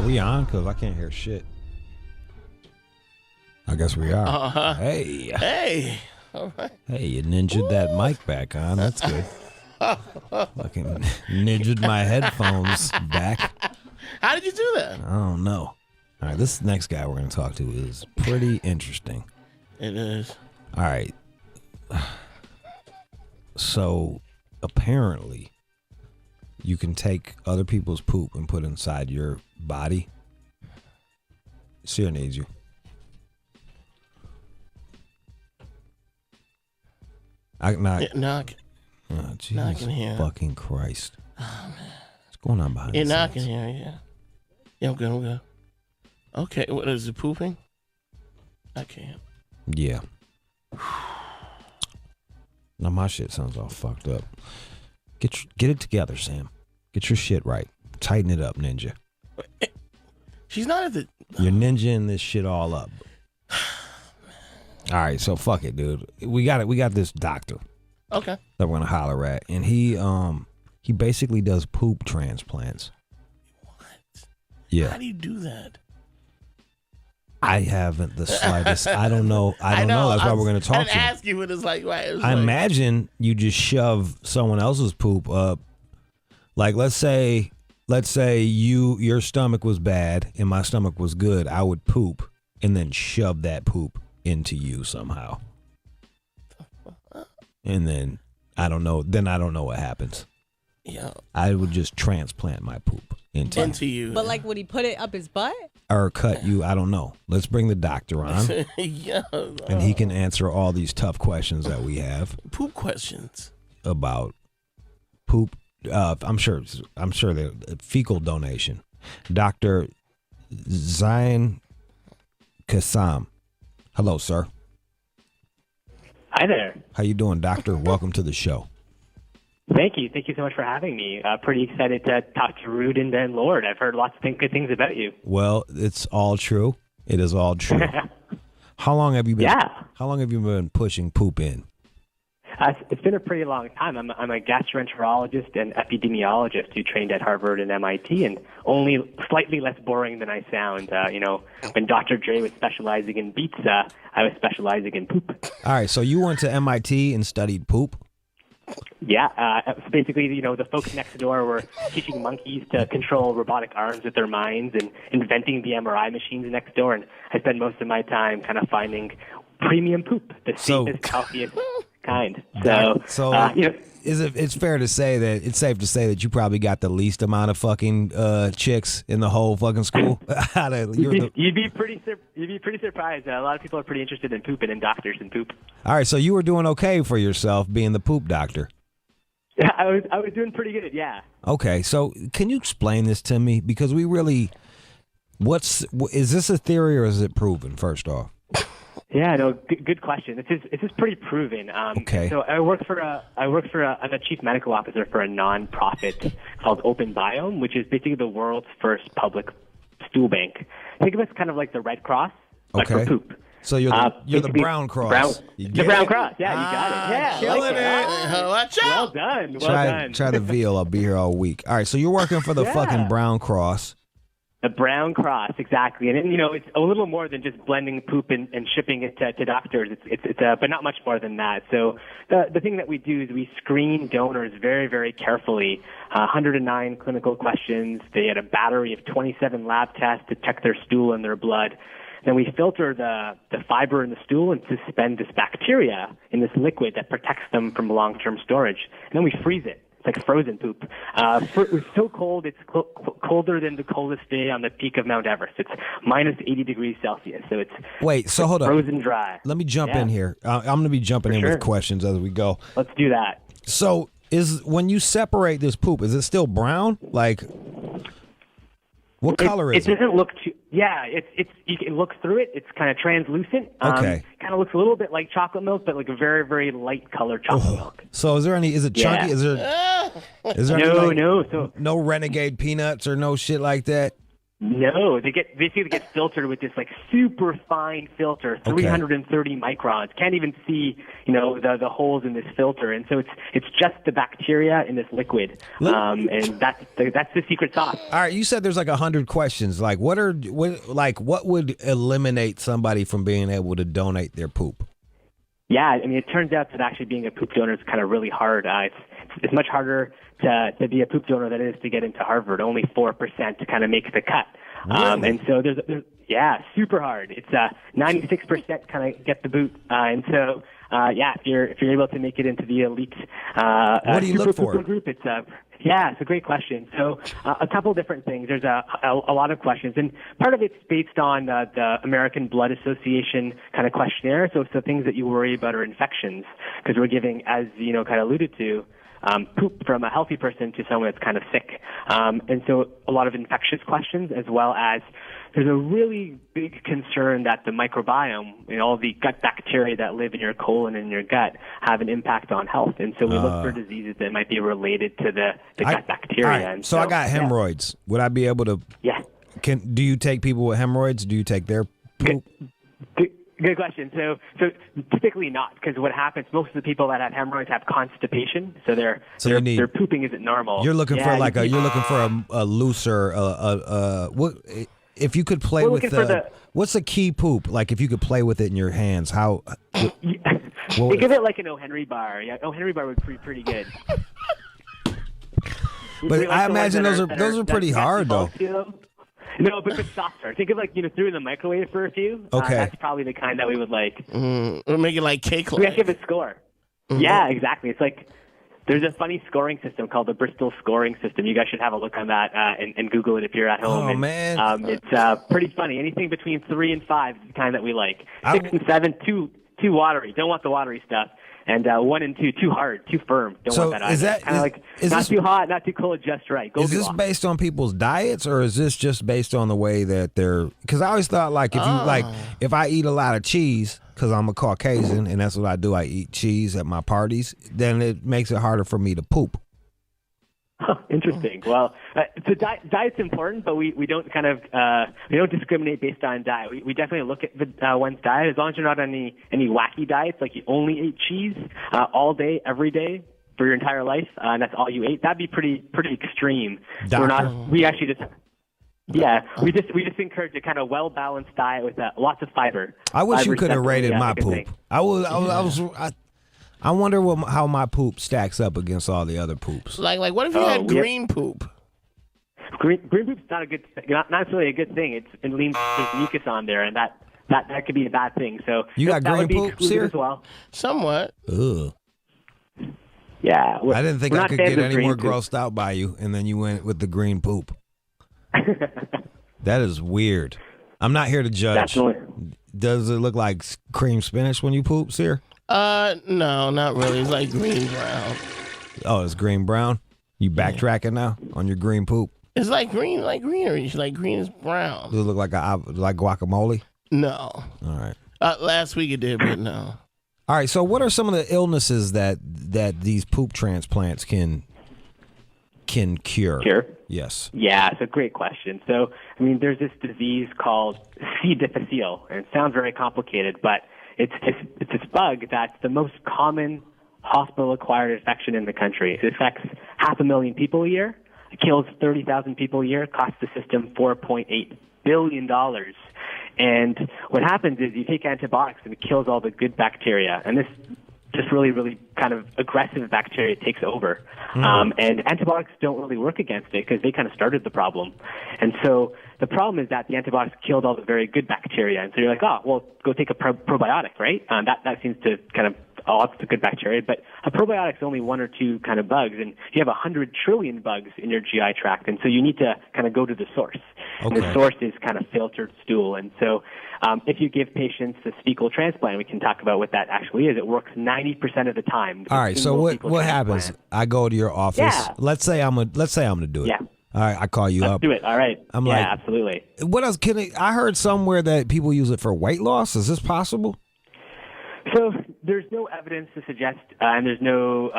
we on? Because I can't hear shit. I guess we are. Hey. Hey. All right. Hey, you ninja'd that mic back on. That's good. Fucking ninja'd my headphones back. How did you do that? I don't know. All right, this next guy we're going to talk to is pretty interesting. It is. All right. So, apparently, you can take other people's poop and put inside your body. Sierra needs you. Jesus can hear. Fucking Christ. Oh, man. What's going on behind Yeah, the now I scenes? can hear you. Yeah. Yeah, I'm good. Okay, what is it, pooping? I can't. Yeah. Now my shit sounds all fucked up. Get it together, Sam. Get your shit right. Tighten it up, ninja. She's not at the... You're ninjaing this shit all up. All right, so fuck it, dude. We got it. We got this doctor. Okay. That we're gonna holler at, and he basically does poop transplants. What? Yeah. How do you do that? I haven't the slightest. I don't know. I don't know. That's why we're gonna talk I to him. ask you, but it's like, right. I imagine you just shove someone else's poop up. Like let's say your stomach was bad and my stomach was good. I would poop and then shove that poop into you somehow. And then I don't know. Then I don't know what happens. Yeah. I would just transplant my poop into you. But like, would he put it up his butt? Or cut you? I don't know. Let's bring the doctor on. Yeah. And he can answer all these tough questions that we have. Poop questions. About poop. I'm sure the fecal donation. Dr. Zain Kassam. Hello, sir. Hi there. How you doing, doctor? Welcome to the show. Thank you. Thank you so much for having me. Pretty excited to talk to Rude and then Lord. I've heard lots of good things about you. Well, it's all true. It is all true. How long have you been? Yeah. How long have you been pushing poop in? It's been a pretty long time. I'm a gastroenterologist and epidemiologist who trained at Harvard and MIT, and only slightly less boring than I sound. When Dr. Dre was specializing in beats, I was specializing in poop. All right, so you went to MIT and studied poop? Yeah, basically, the folks next door were teaching monkeys to control robotic arms with their minds and inventing the MRI machines next door, and I spend most of my time kind of finding premium poop, the safest, healthiest kind. It's fair to say that it's safe to say that you probably got the least amount of fucking chicks in the whole fucking school. You'd be pretty surprised. A lot of people are pretty interested in poop and in doctors and poop. All right, so you were doing okay for yourself being the poop doctor. Yeah, I was doing pretty good. Yeah. Okay, so can you explain this to me? Because we really, is this a theory or is it proven? First off. Yeah, no, good question. This is pretty proven. Okay. So I work for I'm a chief medical officer for a nonprofit called Open Biome, which is basically the world's first public stool bank. Think of it kind of like the Red Cross, but for poop. So you're the Brown Cross. The Brown Cross. Yeah, you got it. Yeah, killing it. Watch out. Well done. Try the veal. I'll be here all week. All right, so you're working for the fucking Brown Cross. The Brown Cross, exactly. And it's a little more than just blending poop and shipping it to doctors. It's but not much more than that. So the thing that we do is we screen donors very, very carefully. 109 clinical questions. They had a battery of 27 lab tests to check their stool and their blood. Then we filter the fiber in the stool and suspend this bacteria in this liquid that protects them from long-term storage. And then we freeze it. It's like frozen poop. It's so cold, it's colder than the coldest day on the peak of Mount Everest. It's minus 80 degrees Celsius. So hold on. Frozen dry. Let me jump in here. I'm going to be jumping in with questions as we go. Let's do that. So when you separate this poop, is it still brown? Like, what color is it? It doesn't look too. Yeah, you can look through it. It's kind of translucent. Okay. Kind of looks a little bit like chocolate milk, but like a very, very light colored chocolate milk. So is it chunky? Is there no no Renegade peanuts or no shit like that? No, they basically get filtered with this like super fine filter, 330 microns. Can't even see, the holes in this filter, and so it's just the bacteria in this liquid, and that's the secret sauce. All right, you said there's like 100 questions. Like, what would eliminate somebody from being able to donate their poop? Yeah, I mean, it turns out that actually being a poop donor is kind of really hard. It's much harder to be a poop donor than it is to get into Harvard. Only 4% to kind of make the cut. Really? And so there's super hard. It's 96% kind of get the boot. And so if you're able to make it into the elite what do you super look for? pooper group, it's a great question. So a couple different things. There's a lot of questions, and part of it's based on the American Blood Association kind of questionnaire. So things that you worry about are infections, because we're giving, as kind of alluded to, poop from a healthy person to someone that's kind of sick. And so a lot of infectious questions, as well as there's a really big concern that the microbiome, all the gut bacteria that live in your colon and your gut, have an impact on health. And so we look for diseases that might be related to the gut bacteria. All right, and so I got hemorrhoids. Would I be able to? Yeah. Do you take people with hemorrhoids? Do you take their poop? Good question. So typically not, because what happens, most of the people that have hemorrhoids have constipation, so their pooping isn't normal. You're looking for a looser what if you could play with what's a key poop? Like if you could play with it in your hands, how? You give it like an O. Henry bar. Yeah, O. Henry bar would be pretty good. But I imagine those are pretty hard though. No, but it's softer. Think of threw in the microwave for a few. Okay. That's probably the kind that we would like. We'll make it like cake. We have to give it a score. Mm-hmm. Yeah, exactly. It's like there's a funny scoring system called the Bristol scoring system. You guys should have a look on that and Google it if you're at home. Oh, man. It's pretty funny. Anything between 3 and 5 is the kind that we like. 6 and 7, too watery. Don't want the watery stuff. And 1 and 2, too hard, too firm. Don't want that either. Is not too hot, not too cold, just right. Is this based on people's diets, or is this just based on the way that they're? Because I always thought if I eat a lot of cheese, because I'm a Caucasian and that's what I do, I eat cheese at my parties, then it makes it harder for me to poop. Interesting. Well, so diet's important, but we don't we don't discriminate based on diet. We definitely look at one's diet, as long as you're not on any wacky diets, like you only ate cheese all day, every day for your entire life, and that's all you ate. That'd be pretty extreme. We just encourage a kind of well-balanced diet with lots of fiber. I wish you could have rated my poop. I wonder how my poop stacks up against all the other poops. Like what if you had green poop? Green poop's not necessarily a good thing. There's mucus on there, and that could be a bad thing. So you got green poop, Sir? As well. Somewhat. Ugh. Yeah. I didn't think I could get any more grossed out by you, and then you went with the green poop. That is weird. I'm not here to judge. Definitely. Does it look like cream spinach when you poop, Sir? No, not really. It's like green brown. Oh, it's green brown? You backtracking now on your green poop? It's like green, like greenery. Like green is brown. Does it look like guacamole? No. All right. Last week it did, but no. All right. So what are some of the illnesses that these poop transplants can cure? Cure? Yes. Yeah, it's a great question. So, I mean, there's this disease called C. difficile, and it sounds very complicated, but it's this bug that's the most common hospital-acquired infection in the country. It affects 500,000 people a year. It kills 30,000 people a year, costs the system $4.8 billion. And what happens is you take antibiotics and it kills all the good bacteria. And this just really, really kind of aggressive bacteria takes over. And antibiotics don't really work against it because they kind of started the problem. And so the problem is that the antibiotics killed all the very good bacteria. And so you're like, oh, well, go take a probiotic, right? That seems to kind of it's the good bacteria. But a probiotic's only 1 or 2 kind of bugs, and you have 100 trillion bugs in your GI tract. And so you need to kind of go to the source. Okay. And the source is kind of filtered stool. And so if you give patients a fecal transplant, we can talk about what that actually is. It works 90% of the time. All right. So what happens? I go to your office. Yeah. Let's say I'm gonna do it. Yeah. All right. I call you Let's up. do it. All right. I'm like, absolutely. What else I heard somewhere that people use it for weight loss. Is this possible? So there's no evidence to suggest, and there's no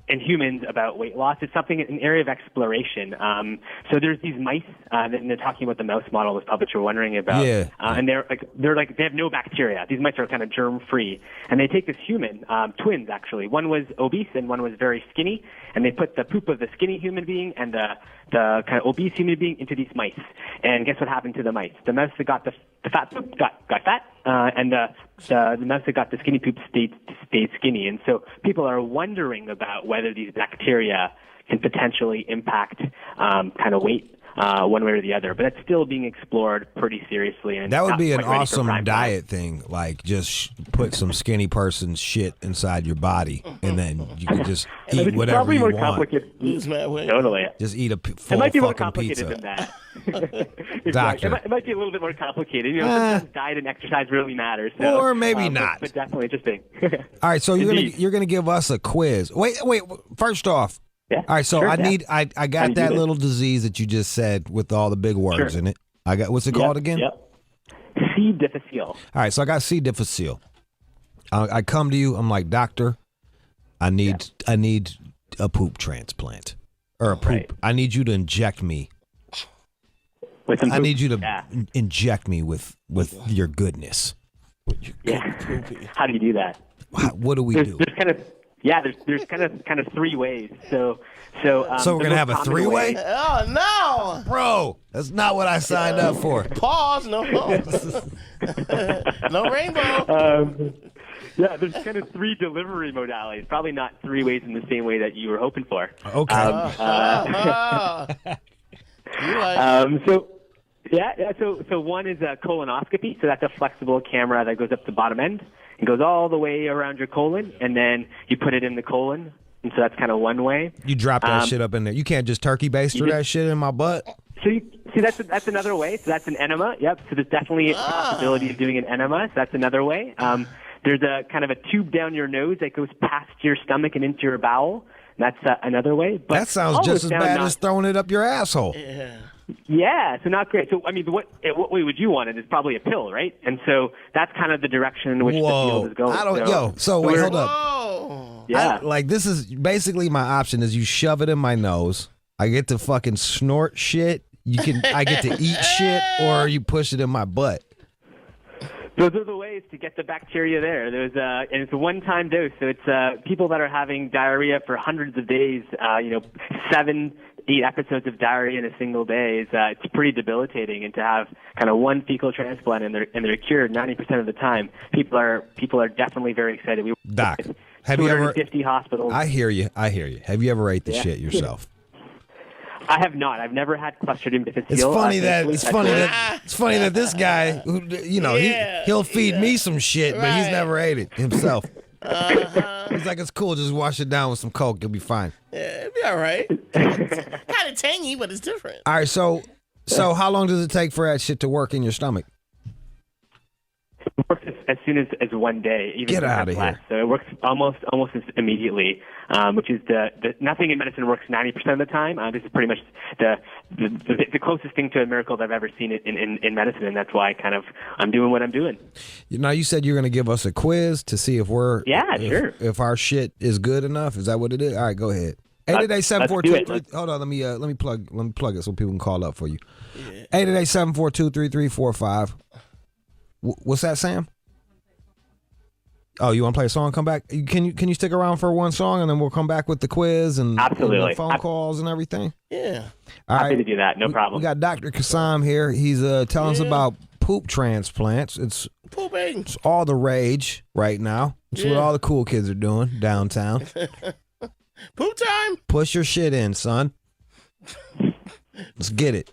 in humans about weight loss. It's something, an area of exploration. So there's these mice, and they're talking about the mouse model was published, we're wondering about. Yeah. And they have no bacteria. These mice are kind of germ free. And they take this human, twins actually. One was obese and one was very skinny. And they put the poop of the skinny human being and the kind of obese human being into these mice. And guess what happened to the mice? The mouse that got the fat poop got fat, and the mouse that got the skinny poop stayed skinny. And so people are wondering about whether these bacteria can potentially impact kind of weight one way or the other. But it's still being explored pretty seriously. And That would not be an quite ready for awesome prime time. diet thing. Like, just put some skinny person's shit inside your body, and then you can just But eat it's whatever probably you more want. complicated. Lose my weight. Totally. Just eat a It full might be more fucking complicated pizza. than that. Exactly. Doctor. It might be a little bit more complicated. Sometimes diet and exercise really matter. So, Or maybe not. But definitely interesting. All right, so Indeed. you're gonna give us a quiz. Wait. First off, Yeah. all right. So Sure, I yeah. need. I How do got you do that this? little disease that you just said with all the big words Sure. in it. I got. What's it called again? Yep. C. difficile. All right, so I got C. difficile. I come to you. I'm like, doctor, I need a poop transplant or a poop. Right. I need you to inject me. With some I poop. need you to Yeah. inject me with your goodness. Yeah. How do you do that? What do we do? There's kind of there's kind of three ways. So So we're the gonna most have a common three-way? way- Oh, no. Bro, that's not what I signed up for. Pause. No. No rainbow. Yeah, there's kind of three delivery modalities. Probably not three ways in the same way that you were hoping for. Okay. You like So one is a colonoscopy. So that's a flexible camera that goes up the bottom end and goes all the way around your colon, and then you put it in the colon. And so that's kind of one way. You drop that shit up in there. You can't just turkey baster that shit in my butt. So you see, that's another way. So that's an enema. Yep. So there's definitely a possibility of doing an enema. So that's another way. There's a kind of a tube down your nose that goes past your stomach and into your bowel. And that's another way. But That sounds all just those as sound bad not- as throwing it up your asshole. Yeah, so not great. So I mean, what way would you want it? Is probably a pill, right? And so that's kind of the direction in which the field is going. I don't. So, So wait, we're- hold up. Oh. Yeah. Like, this is basically my option: is you shove it in my nose. I get to fucking snort shit. I get to eat shit, or you push it in my butt. Those are the ways to get the bacteria there. And it's a one-time dose. So it's people that are having diarrhea for hundreds of days. 7, 8 episodes of diarrhea in a single day it's pretty debilitating. And to have kind of one fecal transplant and they're cured 90% of the time, people are definitely very excited. Doc, have you ever? 250 hospitals. I hear you. Have you ever ate the shit yourself? I have not. I've never had Clostridium difficile. It's funny thankfully. it's funny that this guy, who, he'll feed me some shit, but he's Right. never ate it himself. He's like, it's cool, just wash it down with some Coke, you'll be fine. Yeah, it'd be all right. Kind of tangy, but it's different. All right, so how long does it take for that shit to work in your stomach? It works as soon as one day. Even Get sometimes outta here. less. So it works almost immediately, which is the nothing in medicine works 90% of the time. This is pretty much the closest thing to a miracle that I've ever seen in medicine, and that's why I'm doing what I'm doing. Now, you said you're going to give us a quiz to see if sure. if our shit is good enough. Is that what it is? All right, go ahead. Let's 888-742. do Hold on, let me plug it so people can call up for you. 888-742-3345. What's that, Sam? Oh, you want to play a song? Come back. Can you stick around for one song and then we'll come back with the quiz and Absolutely. the phone calls and everything? Yeah. All Happy right. to do that. No problem. We got Dr. Kassam here. He's telling us about poop transplants. It's Pooping. all the rage right now. It's what all the cool kids are doing downtown. Poop time. Push your shit in, son. Let's get it.